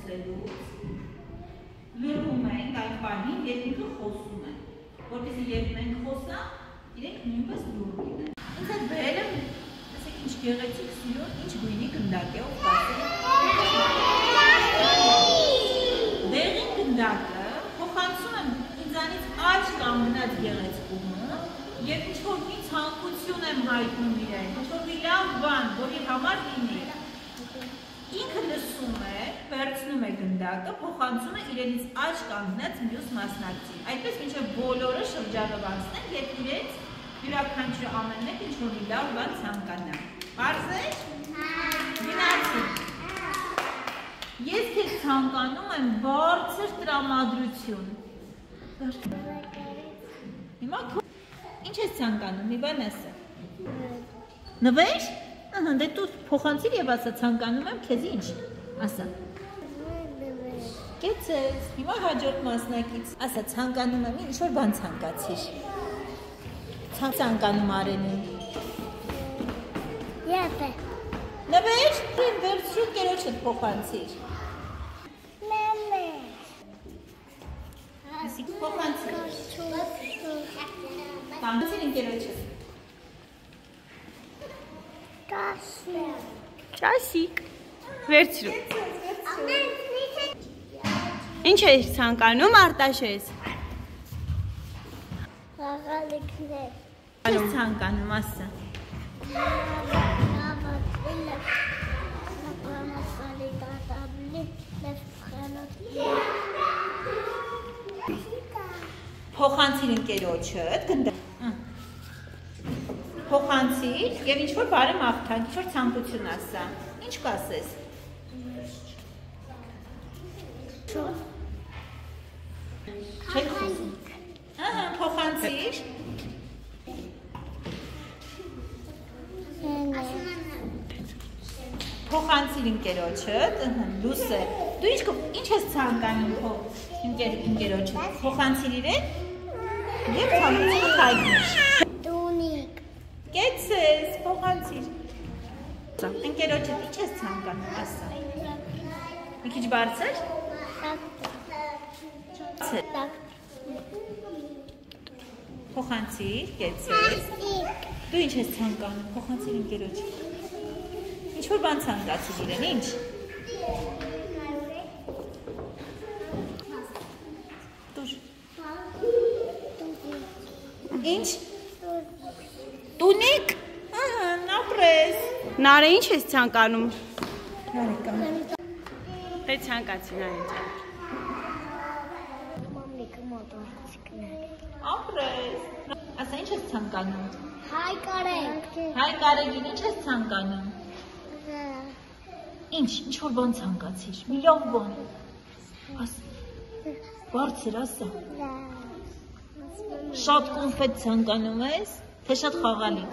խոսելուց լրում ենք այդ պահին, երբ ինքը խոսում է, որպեսզի երբ մենք խոսանք, իրենք նույնպես լուր լինեն։ Ինձ հետ բերել եմ, ասեք ինչ գեղեցիկ սիրուն, ինչ գույնի գնդակ է, ով կասել։ Դեղին գնդակը փոխանցում եմ ինձանից աջ կանգնած գեղեցկումը և ինչ-որ մի ցանկություն եմ հայտնում իրեն, ինչ-որ մի լավ բան, որի համար լինի։ Ինքը լսում է, վերցնում է գնդակը, փոխանցում է իրենից աջ կանգնած մյուս մասնակցին։ Այդպես մինչև բոլորը շրջանով անցնեն և իրենց յուրաքանչյուր ամեն մեկ ինչ-որ մի լավ բան ցանկանա։ Պարզ է՞։ Գնացինք։ Ես քեզ ցանկանում եմ բարձր տրամադրություն։ Հիմա ինչ ես ցանկանում, մի բան ասա։ Նվեր։ Դե դու փոխանցիր և ասա ցանկանում եմ քեզ ինչ։ Ասա։ Կեցես, հիմա հաջորդ մասնակից։ Ասա ցանկանում եմ ինչ-որ բան ցանկացիր։ Ցանկանում Արենին։ Եպե։ Նվեր, վերցրու կերոջդ փոխանցիր։ Մամա։ Ասիկ փոխանցիր։ Փոխանցիր կերոջդ։ Ճասիկ, վերցրու։ Ինչ ես ցանկանում, Արտաշես։ Խաղալիքներ։ Ինչ ես ցանկանում, ասա։ Փոխանցիր ընկերոջդ, գնդակ։ Փոխանցիր և ինչ-որ բարեմ աղթանք, ինչ-որ ցանկություն ասա։ Ինչ կասես։ Չեք խոսում։ Փոխանցիր։ Փոխանցիր ընկերոջդ, լուսը։ Դու ինչ ես ցանկանում ընկերոջդ։ Փոխանցիր իրեն և ցանկությունը հայտնիր։ Կեցես, փոխանցիր։ Ընկերոջդ ինչ ես ցանկանում, ասա։ Մի քիչ բարձր։ Փոխանցիր, կեցես։ Դու ինչ ես ցանկանում, փոխանցիր ընկերոջդ։ Ինչ-որ բան ցանկացիր իրեն, ինչ։ Տուր։ Ինչ։ Տունիկ, ապրես։ Նարե ինչ ես ցանկանում։ Նարեկան։ Դե ցանկացի Նարեն ջան։ Մամիկը մոտոցիկլետ։ Ապրես։ Ասա ինչ ես ցանկանում։ Հայ կարեք։ Հայ կարեգին ինչ ես ցանկանում։ Ինչ որ բան ցանկացիր։ Մի լավ բան։ Ասա։ Բարձր ասա։ Շատ կոնֆետ ցանկանում ես։ Թե շատ խաղալիք։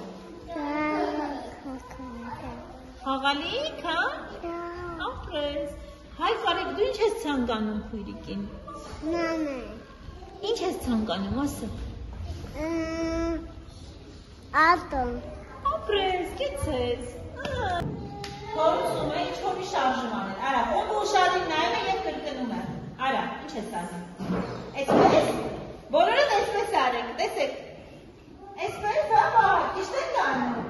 Խաղալիք, հա։ Ապրես։ Հայ կարեք, դու ինչ ես ցանկանում քույրիկին։ Մամա։ Ինչ ես ցանկանում, ասա։ Ատոմ։ Ապրես, կեցես։ Փորձում է ինչ-որ մի շարժում անել։ Արա, ով ուշադիր նայում է և կրկնում է։ Արա, ինչ ես անում։ Այսպես։ Բոլորդ այսպես արեք, տեսեք։ Այսպես, հա, ճիշտ եք անում։